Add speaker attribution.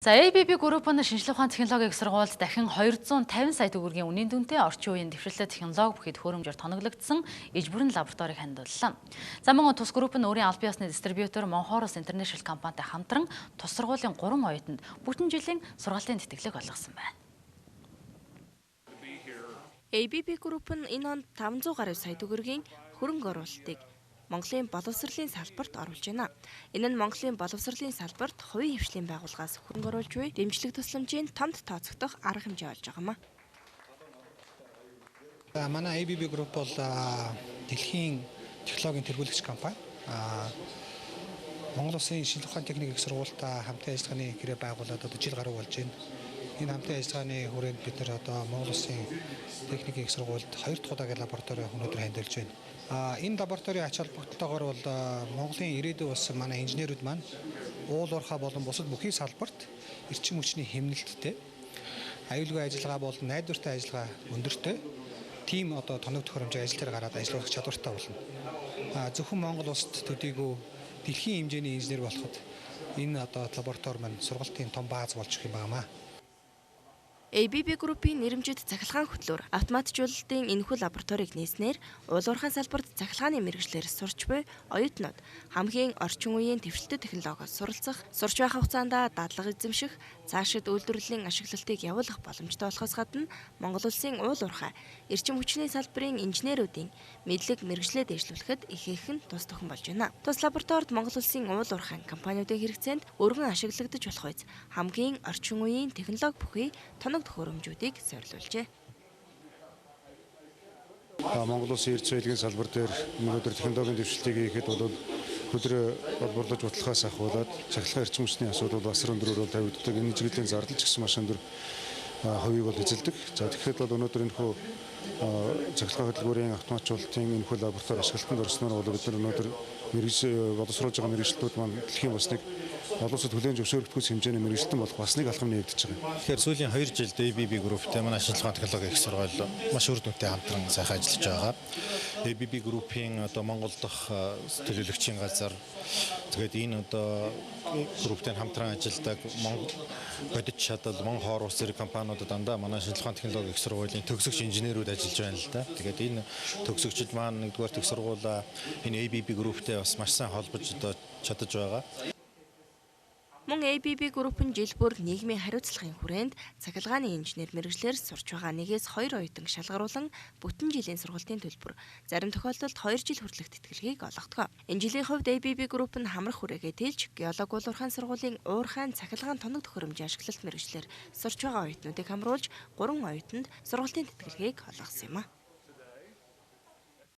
Speaker 1: За ABB Group нь шинжлэх ухааны технологийн их сургуульд дахин 250 сая төгрөгийн үнийн дүнтэй орчин үеийн дэвшилтэт технологи бүхийд хөрөмжөөр тоноглогдсон иж бүрэн лабораторийг хандууллаа. За мөн тус групп нь өөрийн албан ёсны дистрибьютор Монхорус International компанитай хамтран тус сургуулийн 3 оюутанд бүтэн жилийн сургалтын тэтгэлэг олгосон байна.
Speaker 2: ABB Group нь энэ онд 500 гаруй сая төгрөгийн хөрөнгө оруулалтыг Монголын боловсролын салбарт оруулж байна. Энэ нь Монголын боловсролын салбарт хувийн хвшлийн байгууллагаас хөрөнгө оруулж буй дэмжлэг тусламжийн томд тооцогдох арга хэмжээ болж байгаа юм.
Speaker 3: Манай ABB Group бол дэлхийн технологийн тэргүүлэгч компани. Монгол Улсын шинжлэх ухааны техникийн их сургуультай хамтын ажиллагааны гэрээ байгуулад одоо жил гаруй болж байна. Энэ хамтын ажиллагааны хүрээнд бид нар одоо Монгол Улсын техникийн их сургуульд 2 дахь удаагийн лаборатори өнөөдөр хандуулж байна. Энэ лабораторийн ач холбогдолтойгоор бол Монголын ирээдүйн болсон манай инженерүүд маань уул уурхай болон бусад бүхий салбарт эрчим хүчний хэмнэлттэй аюулгүй ажиллагаа болон найдвартай ажиллагаа өндөртэй тим одоо тоног төхөөрөмжийн ажил дээр гараад ажиллах чадвартай болно. Зөвхөн Монгол улсад төдийгүй дэлхийн хэмжээний инженер болоход энэ одоо лаборатори маань сургалтын том бааз болж ирэх юм байна.
Speaker 2: ABB Group-ийн нэрэмжит цахилгаан хөтлөөр автоматжуулалтын энэхүү лабораторийг нээснээр уул уурхайн салбарт цахилгааны мэргэжлэр сурч буй оюутнууд хамгийн орчин үеийн дэвшилтэт технологиос суралцах, сурч байх хугацаанд дадлага эзэмших, цаашид үйлдвэрлэлийн ашиглалтыг явуулах боломжтой болохоос гадна Монгол Улсын уул уурхай, эрчим хүчний салбарын инженеруудын мэдлэг мэргэжлээ дэвшлүүлэхэд ихээхэн тус төхөн болж байна. Тус лабораторид Монгол Улсын уул уурхай компаниудын хэрэгцээнд өргөн ашиглагдаж болох үз хамгийн орчин үеийн технологи бүхий тоног төхөөрөмжүүдийг сорилуулжээ.
Speaker 4: Монгол Улсын эрдэс байлгийн салбар дээр өнөөдөр технологийн дэвшилтийг хийхэд бол хөдрөө борлуулж бодлохоос ахуулаад цахилгаан эрчим хүчний асуудал бас өндрөөр тавигддаг. Энэ чиглэлийн зардал ч гэсэн маш өндөр хувийг бол эзэлдэг. За тэгэхээр бол өнөөдөр энэхүү цахилгаан хөдөлгөөрийн автоматжуулалтын энэхүү лаборатори ашиглалтанд орсноор бол бид нар өнөөдөр боловсруулж байгаа мэргэжилтүүд маань дэлхийн басныг олон улсад хүлээн зөвшөөрөгдөхүйс хэмжээний мэргэжилтэн болох басныг алхам нээгдэж байгаа. Тэгэхээр сүүлийн 2 жилд ABB Group-тэй манай шинжлэх ухааны технологийн их сургууль маш үр дүнтэй хамтран сайхан ажиллаж байгаа. ABB Group-ийн одоо Монгол дахь төлөөлөгчийн газар тэгээд энэ одоо групптэй хамтран ажилладаг бодит чадал Монхорус зэрэг компаниудад дандаа манай шинжлэх ухааны технологийн их сургуулийн төгсөгч инженерүүд ажиллаж байна л да. Тэгээд энэ төгсөгчд маань нэгдүгээр их сургуулаа энэ ABB Group-тэй бас маш сайн холбож одоо чадаж байгаа.
Speaker 2: Мөн ABB Group нь жил бүр нийгмийн хариуцлагын хүрээнд цахилгааны инженер мэргэжлэр сурч байгаа 1-2 оюутан шалгаруулан бүтэн жилийн сургалтын төлбөр зарим тохиолдолд 2 жил хүртэлх тэтгэлгийг олгодог. Энэ жилийн хувьд ABB Group нь хамрах хүрээгээ тэлж геолог уул уурхайн сургуулийн уурхайн цахилгаан тоног төхөөрөмжийн ашиглалт мэргэжлэр сурч байгаа оюутнуудыг хамруулж 3 оюутанд сургалтын тэтгэлгийг олгосон юм а.